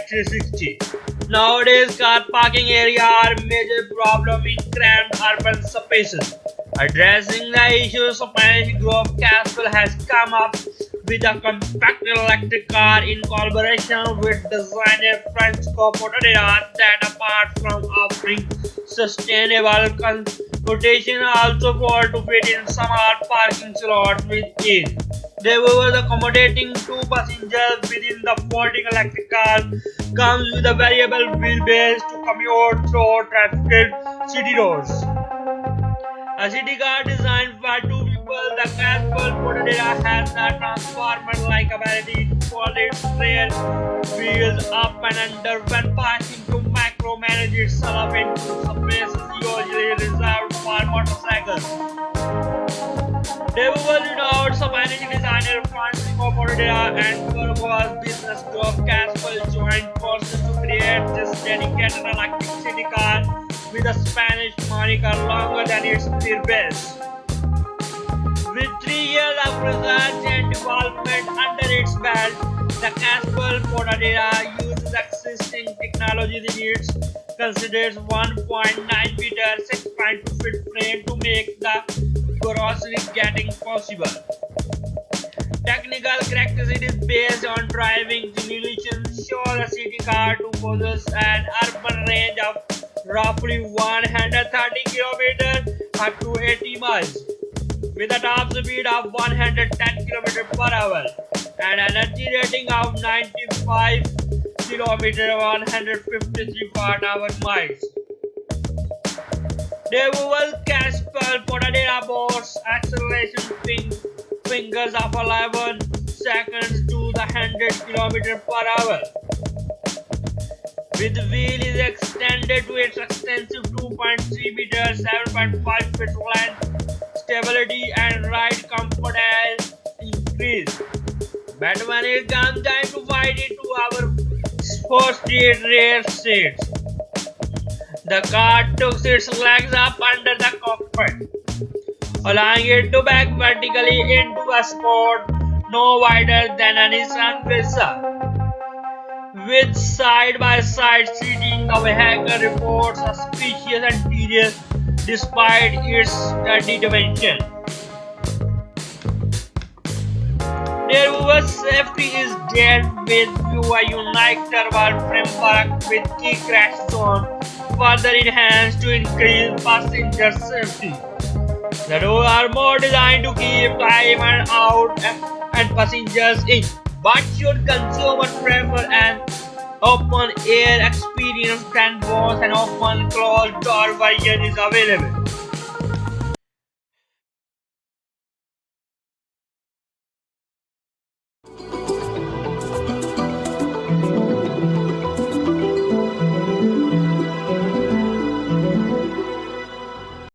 360. Nowadays, car parking areas are a major problem in cramped urban spaces. Addressing the issue, Spanish group Castle has come up with a compact electric car in collaboration with designer Francisco Podadera that, apart from offering sustainable commutation, also afford to fit in small parking slots with ease. They were accommodating two passengers within the folding electric car comes with a variable wheelbase to commute through trafficked city roads. A city car designed for two people, the Casple Podadera has a transformer-like ability to fold its rear wheels up and under when passing to micromanage itself into spaces usually reserved for motorcycles. They were renowned Spanish designer Francisco Podadera and Burgos business group Castle joined forces to create this dedicated electric city car with a Spanish moniker longer than its wheelbase. With 3 years of research and development under its belt, the Castle Podadera uses existing technology in its considered 1.9 meter 6.2 feet frame to make the grocery getting possible. Technical characteristics based on driving simulations show the city car to possess an urban range of roughly 130 km up to 80 miles, with a top speed of 110 km per hour and energy rating of 95 km 153 watt-hour miles. The movable Castle Podadera boasts acceleration fingers of 11 seconds to the 100 km per hour. With wheel is extended to its extensive 2.3 meters, 7.5 feet length, stability and ride comfort has increased. But when it comes time to fight it to our 4-seat rear seats, the car took its legs up under the cockpit, allowing it to back vertically into a spot no wider than a Nissan Versa. With side-by-side seating, the vehicle reports a spacious interior despite its sturdy dimension. Their over safety is dealt with through a unique turbo framework with key crash zone further enhanced to increase passenger safety. The doors are more designed to keep driver out and passengers in, but should consumers prefer an open air experience, then both an open closed door version is available.